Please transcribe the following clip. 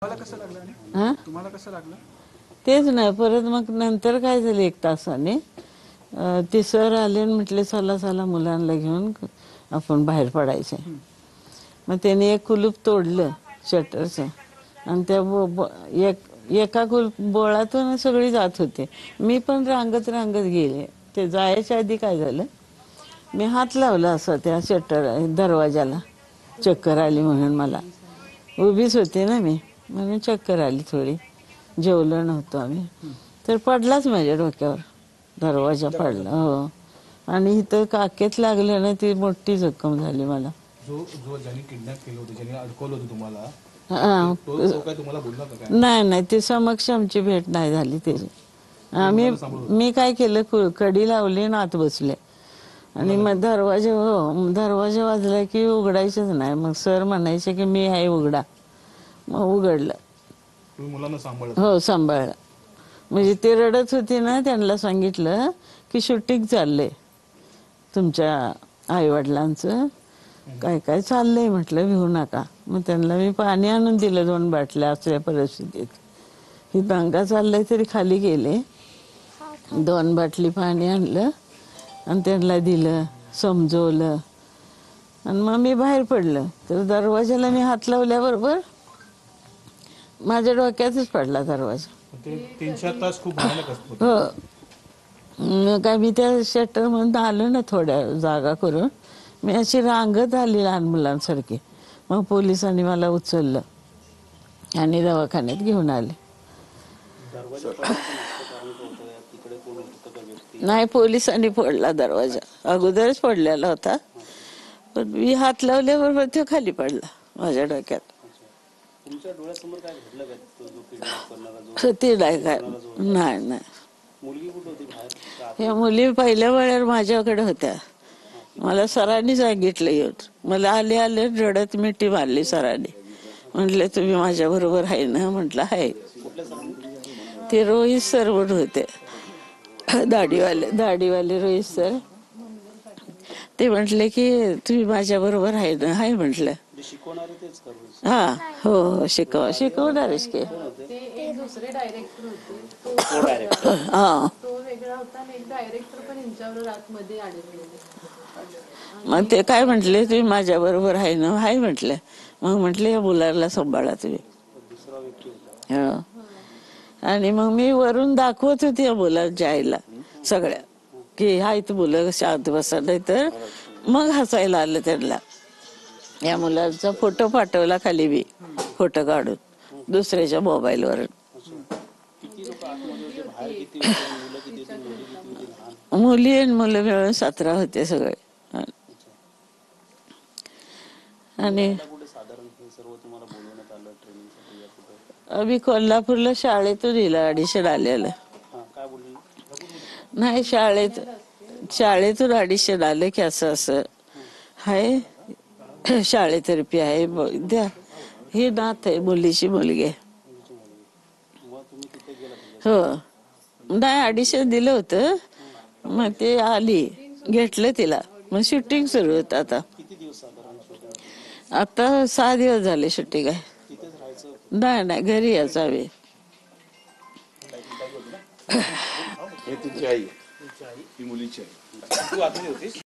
तुम्हाला कसं लागलं आणि हा तुम्हाला कसं लागलं? तेच नाही. परत मग नंतर काय झालं, एक तासाने ते सर आले आणि म्हटले चला चला मुलांना घेऊन आपण बाहेर पडायचे. मग त्याने एक कुलूप तोडलं शटरचं आणि त्या एका बोळातून सगळी जात होते. मी पण रांगत रांगत गेले. ते जायच्या आधी काय झालं, मी हात लावला असं त्या शटर दरवाजाला. चक्कर आली म्हणून मला. उभीच होते ना मी, म्हणून चक्कर आली थोडी. जेवलो नव्हतो आम्ही. तर पडलाच माझ्या डोक्यावर दरवाजा पडला. हो. आणि इथं काकेत लागलं ना, ती मोठी जखम झाली मला. जो ज्यांनी किडनॅप केलं होतं, ज्यांनी अडकवलं होतं तुम्हाला, हा. तो काय तुम्हाला बोलला का काय? नाही नाही, ते समक्ष आमची भेट नाही झाली त्याची. मी काय केलं, कडी लावली आणि आत बसले. आणि मग दरवाजा वाजला की उघडायचंच नाही. मग सर म्हणायचे की मी आहे उघडा. मग उघडलं. तुम्ही मुलांना सांभाळलं? हो, सांभाळलं. म्हणजे ते रडत होते ना, त्यांना सांगितलं की शूटिंग चाललंय तुमच्या आईवडिलांचं, काय काय चाललंय म्हटलं, भिवू नका. मग त्यांना मी पाणी आणून दिलं 2 बाटल्या असल्या परिस्थितीत. ही दंगा चाललाय तरी खाली गेले. 2 बाटली पाणी आणलं आणि त्यांना दिलं, समजवलं. आणि मग मी बाहेर पडलं. तर दरवाजाला मी हात लावल्याबरोबर माझ्या डोक्यातच पडला दरवाजा. 3-4 तास खूप भयानक असतो. हो. काय मी त्या शटर म्हणून आलो ना, थोड्या जागा करून मी अशी रांगत आली लहान मुलांसारखी. मग पोलिसांनी मला उचललं आणि दवाखान्यात घेऊन आले. नाही, पोलिसांनी फोडला दरवाजा. अगोदरच फोडलेला होता, पण मी हात लावल्याबरोबर तो खाली पडला माझ्या डोक्यात. तुमच्या डोळ्यासमोर काय घडलं का? तो जो किडनॅप करणारा ते नाही काय, नाही नाही. मुलगी कुठे होती बाहेर? ह्या मुली पहिल्या वेळेला माझ्याकडे होत्या. मला सरांनी सांगितलं येऊन. मला आले आले रडत मिठी मारली सरांनी. म्हटले तुम्ही माझ्या बरोबर आहे ना? म्हटलं आहे. ते रोहित सर म्हणून होते, दाढीवाले रोहित सर. ते म्हटले की तुम्ही माझ्या बरोबर आहे ना? आहे म्हटलं. शिकवणारे तेच करू. हा, हो, शिकवणारच की. दुसरे डायरेक्टर होते. तो डायरेक्टर. हा. तो वेगळा होता आणि एक डायरेक्टर पण यांच्यावर आतमध्ये अडकलेले. मग ते काय म्हटले, तुम्ही माझ्या बरोबर आहे ना? आहे म्हटलं. मग म्हटले या मुलाला सांभाळा तुम्ही. दुसरा व्यक्ती होता. हो. आणि मग मी वरून दाखवत होती या मुलांच्या आईला सगळ्या, की हायत मुलं शांत बसा. नाही तर मग हसायला आलं त्यांना. या मुलांचा फोटो पाठवला खाली मी, फोटो काढून दुसऱ्याच्या मोबाईलवरून. किती लोक आतमध्ये होते? बाहेर किती होते? मुलं किती होती? मुली किती होती? लहान? मुली आणि मुलं मिळून 17 होते सगळे. आणि कुठे साधारण हे सर्व तुम्हाला बोलवण्यात आलं ट्रेनिंगसाठी? आम्ही कोल्हापूरला शाळेतून दिलं ऑडिशन आलेलं. काय बोलले? नाही, शाळेतून ऑडिशन आलं की असं असं आहे, शाळेतर्फे आहे, द्या. ही नात आहे, मुलीची मुलगी आहे. मग तुम्ही तिथे गेला? हो. नाही, ऑडिशन दिलं होतं. मग ते आली, घेतलं तिला. मग शूटिंग सुरू होतं आता. किती दिवस साधारण शूटिंग? आता 6 दिवस झाले शूटिंग आहे. तिथेच राहायचं? नाही नाही, घरी यायचं आम्ही. हे तुमची आई, ही मुलीची आई. तू आतमध्ये होतीस?